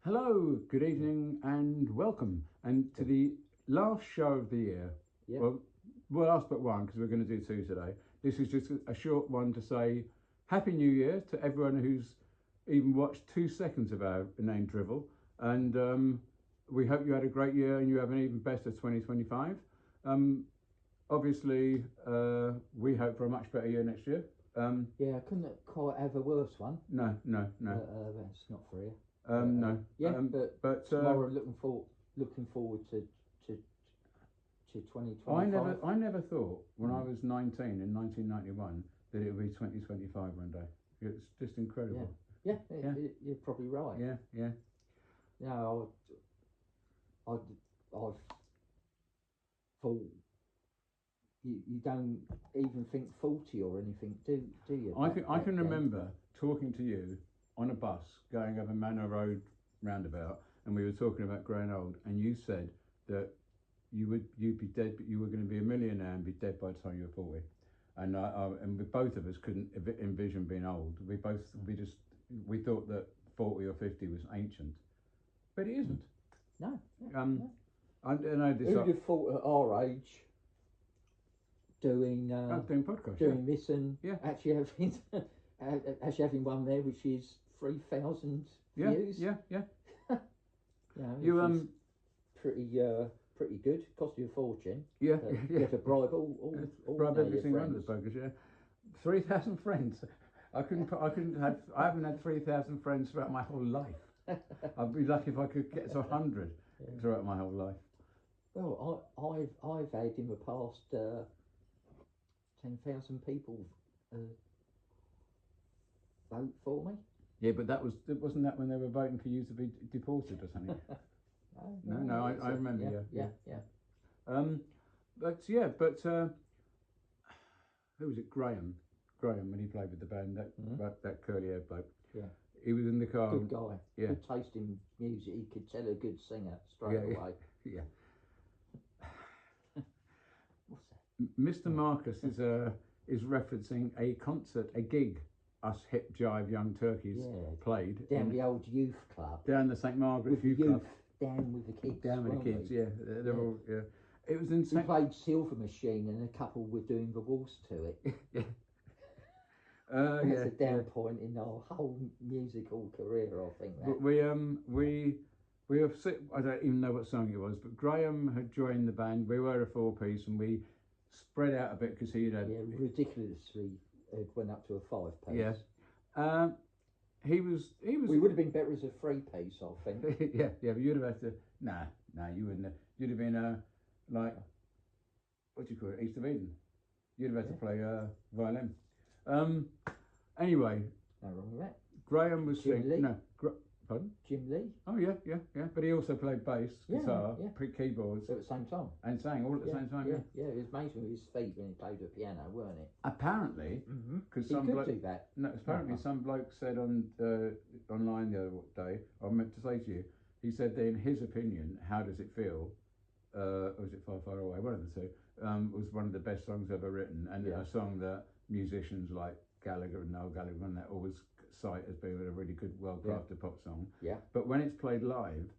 Hello, good evening, and welcome, and to the last show of the year. Yeah. Well, last but one because we're going to do two today. This is just a short one to say Happy New Year to everyone who's even watched 2 seconds of our name drivel, and we hope you had a great year and you have an even better 2025. Obviously, we hope for a much better year next year. Yeah, I couldn't quite have a worse one. No. That's not for you. No. Yeah, but tomorrow looking forward to 2025. I never thought when I was 19 in 1991 that it would be 2025 one day. It's just incredible. Yeah, you're probably right. Yeah. No, I've thought you don't even think 40 or anything, do you? I can remember talking to you on a bus going over Manor Road roundabout, and we were talking about growing old, and you said that you'd be dead, but you were going to be a millionaire and be dead by the time you were 40. And we both of us couldn't envision being old. We thought that 40 or 50 was ancient, but it isn't. No. I know this. Who'd have thought at our age doing podcasts, doing this and actually having one there which is 3,000 views. Yeah. You pretty good. Cost you a fortune. Yeah. You have to bribe all bribe every single one of friends. the buggers. Yeah, 3,000 friends. I haven't had 3,000 friends throughout my whole life. I'd be lucky if I could get to 100 throughout my whole life. Well, I've had in the past 10,000 people vote for me. Yeah, but wasn't that when they were voting for you to be deported or something? No, I remember. Yeah. But who was it? Graham, when he played with the band, that curly-haired bloke. Yeah. He was in the car. Good guy. Yeah. Good taste in music. He could tell a good singer straight away. Yeah. What's that? Mr. Marcus is referencing a concert, a gig us hip jive young turkeys played down the old youth club, down the St. Margaret's youth club, down with the kids, they're all it was insane. We played Silver Machine and a couple were doing the waltz to it. That's a down point in our whole musical career, I think. But we have I don't even know what song it was, but Graham had joined the band. We were a four-piece and we spread out a bit because he had ridiculously went up to a 5-piece. Yeah. He was. We would have been better as a 3-piece, I think. yeah, but you'd have had to. Nah, you wouldn't have. You'd have been like, what do you call it, East of Eden. You'd have had to play violin. Anyway. No wrong with that. Graham was singing. No, pardon? Jim Lee. Oh yeah. But he also played bass, guitar, keyboards at the same time, and sang all at the same time. Yeah. It was amazing with his feet when he played the piano, weren't it? Apparently, because some bloke do that. No, apparently some bloke said on online the other day. I meant to say to you, he said that in his opinion, "How Does It Feel?" Or was it Far, Far Away? One of the two. Was one of the best songs ever written, and a song that musicians like Gallagher and Noel Gallagher and that always cite as being a really good, well-crafted pop song. Yeah. But when it's played live,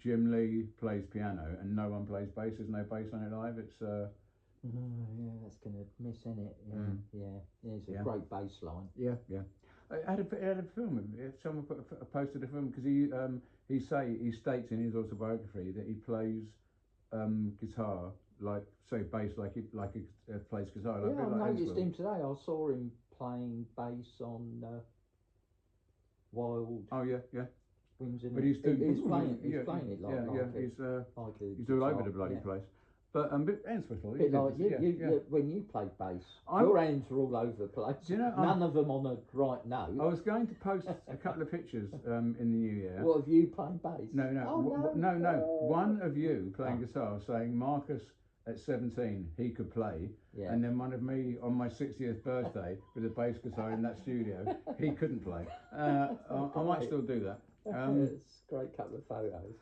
Jim Lee plays piano and no one plays bass. There's no bass on it live. It's that's gonna miss, isn't it? It's a great bass line. Yeah. I had a film. Someone posted a film because he states in his autobiography that he plays guitar bass like he plays guitar. I noticed him today. I saw him playing bass on Wild. Oh yeah. Wings in but he's playing it like he's all over the bloody place. But and Swizzle, bit like you when you played bass, your hands were all over the place. None of them on a right note. I was going to post a couple of pictures in the new year. What, of you playing bass? No. One of you playing guitar, saying Marcus at 17 he could play, and then one of me on my 60th birthday with a bass guitar in that studio, he couldn't play. I might still do that. It's a great couple of photos.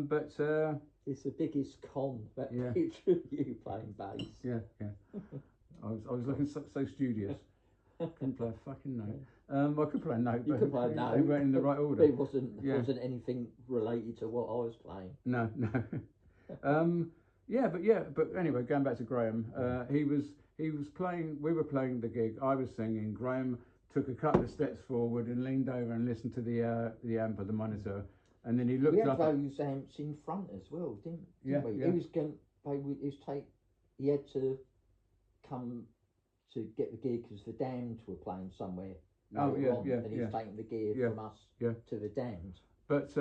But it's the biggest con, that picture of you playing bass. Yeah. I was looking so studious. Couldn't play a fucking note. I could play a note, You but could play a they note. weren't in the right order. But it wasn't Yeah. wasn't anything related to what I was playing. No. But anyway, going back to Graham, he was playing. We were playing the gig. I was singing. Graham took a couple of steps forward and leaned over and listened to the amp of the monitor, and then he looked We had up. those amps in front as well, didn't we? Yeah. He was going. He had to come to get the gear because the Damned were playing somewhere. And he was taking the gear from us to the Damned. But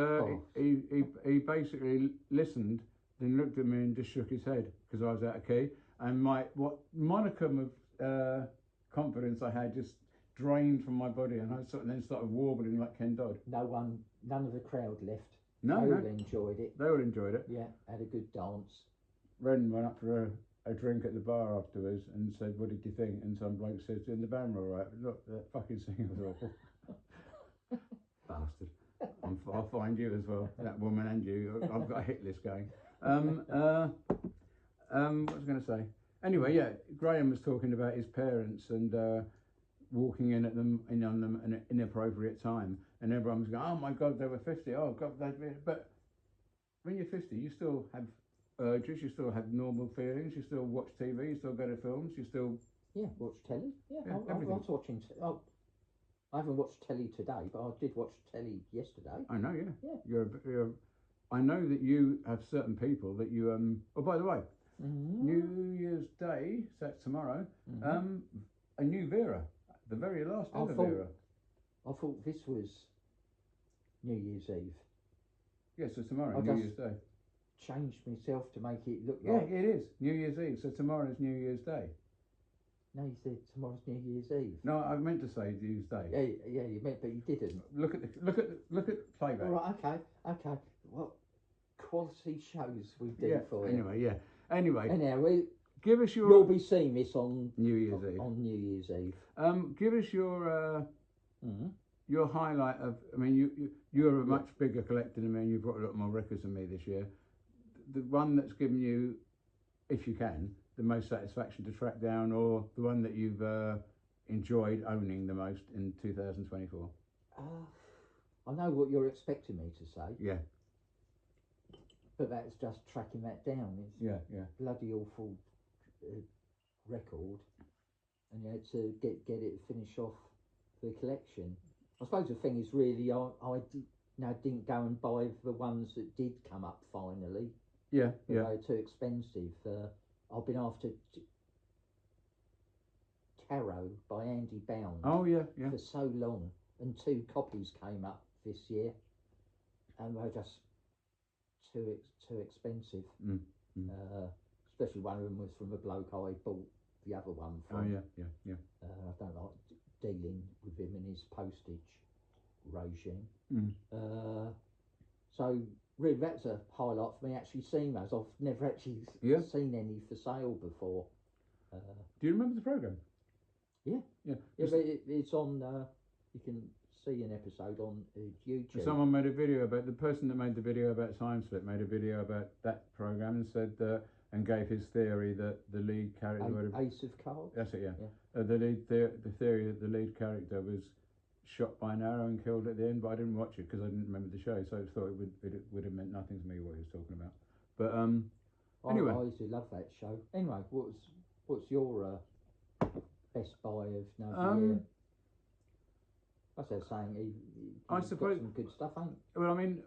he basically listened, then looked at me and just shook his head because I was out of key, and what modicum of confidence I had just drained from my body, and I then started warbling like Ken Dodd. None of the crowd left. They all enjoyed it. They all enjoyed it. Yeah, had a good dance. Ren went up for a drink at the bar afterwards and said, "What did you think?" And some bloke said, "In the band were all right. Look, that fucking singing was awful." Bastard. I'll find you as well, that woman and you. I've got a hit list going. What was I going to say? Anyway, yeah, Graham was talking about his parents and walking in on them at an inappropriate time, and everyone was going, "Oh my God, they were 50. Oh God, but when you're 50, you still have urges, you still have normal feelings, you still watch TV, you still go to films, you still watch telly. I everything. was watching. I haven't watched telly today, but I did watch telly yesterday. I know, yeah. I know that you have certain people that you Oh, by the way, New Year's Day, so that's tomorrow. A new Vera, the very last ever Vera. I thought this was New Year's Eve. Yes, so tomorrow, New Year's Day. Changed myself to make it look like... Yeah, it is New Year's Eve, so tomorrow's New Year's Day. No, you said tomorrow's New Year's Eve. No, I meant to say New Year's Day. Yeah, you meant, but you didn't. Look at playback. All right, okay. What quality shows we do for you. Anyway, anyhow, give us your. You'll be seeing this on New Year's Eve. On New Year's Eve. Give us your highlight of. I mean, you're a much bigger collector than me, and you brought a lot more records than me this year. The one that's given you, if you can, the most satisfaction to track down, or the one that you've enjoyed owning the most in 2024? I know what you're expecting me to say. Yeah. But that's just tracking that down. It's bloody awful record, and you had to get it finish off the collection. I suppose the thing is really, I didn't go and buy the ones that did come up finally. They were too expensive. I've been after Tarot by Andy Bound. Oh yeah. For so long, and 2 copies came up this year, and they were just too expensive. Especially one of them was from a bloke I bought the other one from. Oh yeah. I don't like dealing with him and his postage regime. So really, that's a highlight for me, actually seeing those. I've never actually seen any for sale before. Do you remember the programme? Yeah. But it's on. You can see an episode on YouTube. Someone made a video about the person that made the video about Time Slip made a video about that programme and said and gave his theory that the lead character Ace of Cards. That's it. Yeah. The theory that the lead character was shot by an arrow and killed at the end, but I didn't watch it because I didn't remember the show, so I thought it would have meant nothing to me what he was talking about. But anyway, I used to love that show. Anyway, what's your best buy of the year? That's what saying. I suppose got some good stuff, ain't? Well, I mean,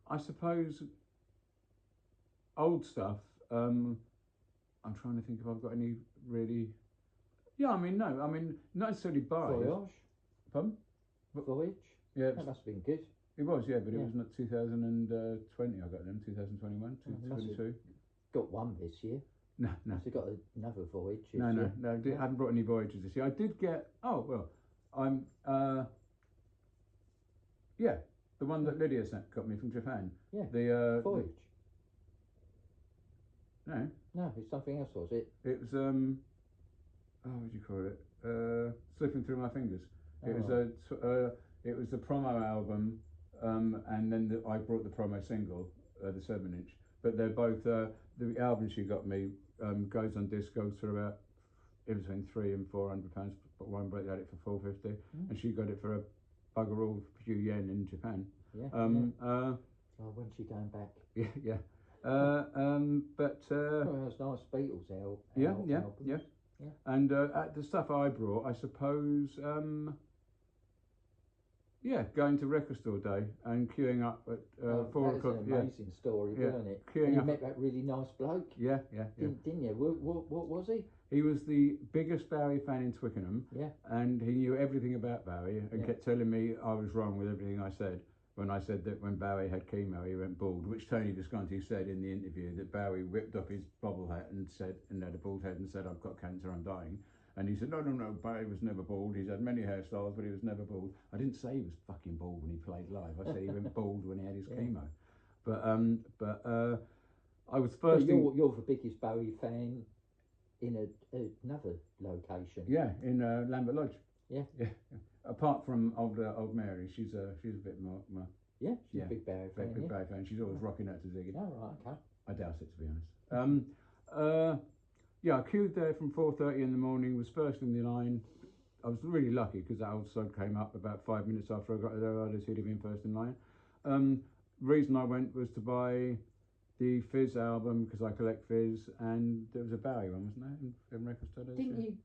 I suppose old stuff. I'm trying to think if I've got any really. Yeah, I mean, no, I mean, not necessarily buys. Voyage. Pardon? Voyage. Yeah, that must have been good. It was, but it was not 2020. I got them 2021, 2022. Got one this year. No. So got another Voyage. No. I haven't brought any Voyages this year. I did get. Oh well, I'm. The one that Lydia got me from Japan. Yeah. The Voyage. No, it's something else, was it? It was what would you call it? Slipping through my fingers. It was the promo album, and then I brought the promo single, the 7-inch. But they're both the album she got me goes on disc, goes for about in between £300 and £400 but one bloke had it for $4.50, and she got it for a bugger all few yen in Japan. Yeah. Oh, when's she going back? Yeah, yeah. But well, that's nice Beatles album. Yeah. And the stuff I brought, I suppose, going to record store day and queuing up at 4 o'clock. That's an amazing story, wasn't it? Queuing and you up. met that really nice bloke. Yeah. Didn't you? What was he? He was the biggest Bowie fan in Twickenham. Yeah. And he knew everything about Bowie and kept telling me I was wrong with everything I said. When I said that when Bowie had chemo he went bald, which Tony Visconti said in the interview, that Bowie whipped up his bobble hat and had a bald head and said, I've got cancer, I'm dying. And he said, no, Bowie was never bald. He's had many hairstyles, but he was never bald. I didn't say he was fucking bald when he played live. I said he went bald when he had his chemo. But I was first. But you're the biggest Bowie fan in another location. Yeah, in Lambert Lodge. Yeah. Apart from old Mary, she's a bit more. Yeah, she's a big Bowie fan. Big Bowie fan. She's always rocking out to Ziggy. Oh, right, okay. I doubt it, to be honest. I queued there from 4:30 in the morning. Was first in the line. I was really lucky because that old sod came up about 5 minutes after I got there. I'd have been first in line. Reason I went was to buy the Fizz album because I collect Fizz, and there was a Bowie one, wasn't there, in record store? Didn't you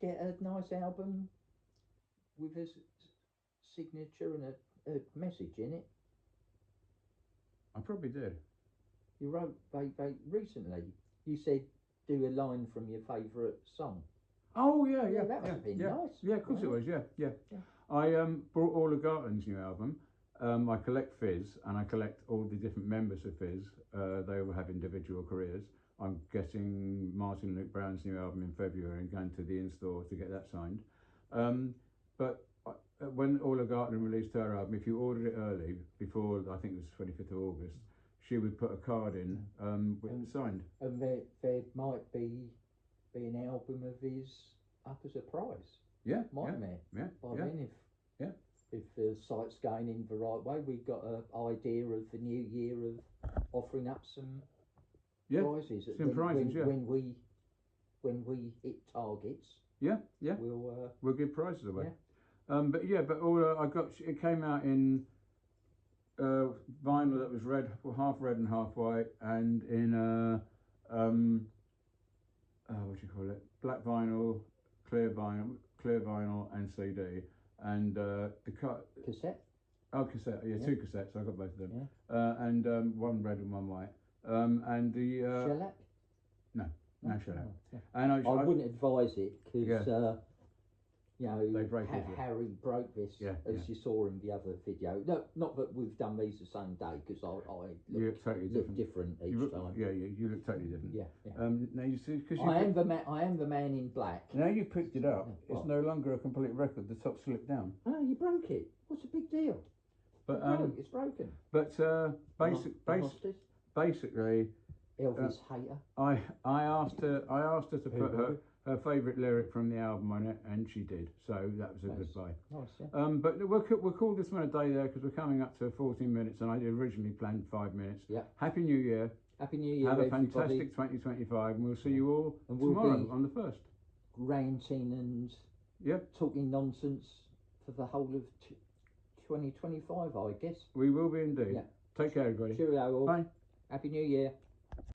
get a nice album with a signature and a message in it? I probably did. You wrote recently. You said do a line from your favourite song. Oh yeah. That must have been nice. Yeah, of course it was. Yeah. I brought all of Garton's new album. I collect Fizz and I collect all the different members of Fizz. They all have individual careers. I'm getting Martin Luke Brown's new album in February and going to the in-store to get that signed. But when Orla Garton released her album, if you ordered it early, before I think it was 25th of August, she would put a card in with it signed. And there might be an album of his up as a prize. Yeah. Mightn't there? Yeah. By then, if the site's going in the right way, we've got an idea of the new year of offering up some prizes. When we hit targets. Yeah. We'll give prizes away. Yeah. But all I got, it came out in vinyl that was half red and half white, and in what do you call it? Black vinyl, clear vinyl, and CD, and the cassette. Oh, cassette. Yeah, 2 cassettes. I got both of them. Yeah. And one red and one white. And the shellac. No shellac. Yeah. And I wouldn't advise it because Harry broke this, as you saw in the other video. No, not that we've done these the same day, because I look totally different each time. Yeah, you look totally different. Yeah. Now you see, because I am the man in black. Now you picked it up. It's no longer a complete record. The top slipped down. Oh, you broke it. What's the big deal? But it's broken. But basically, Elvis hater. I asked her to put her favourite lyric from the album on it, and she did. So that was a good buy. Nice, yeah. But we'll call this one a day there because we're coming up to 14 minutes, and I originally planned 5 minutes. Yeah. Happy New Year. Happy New Year. Have a fantastic 2025, and we'll see you all tomorrow on the 1st. Ranting and talking nonsense for the whole of 2025, I guess. We will be indeed. Yeah. Take care, everybody. Cheerio all. Bye. Happy New Year.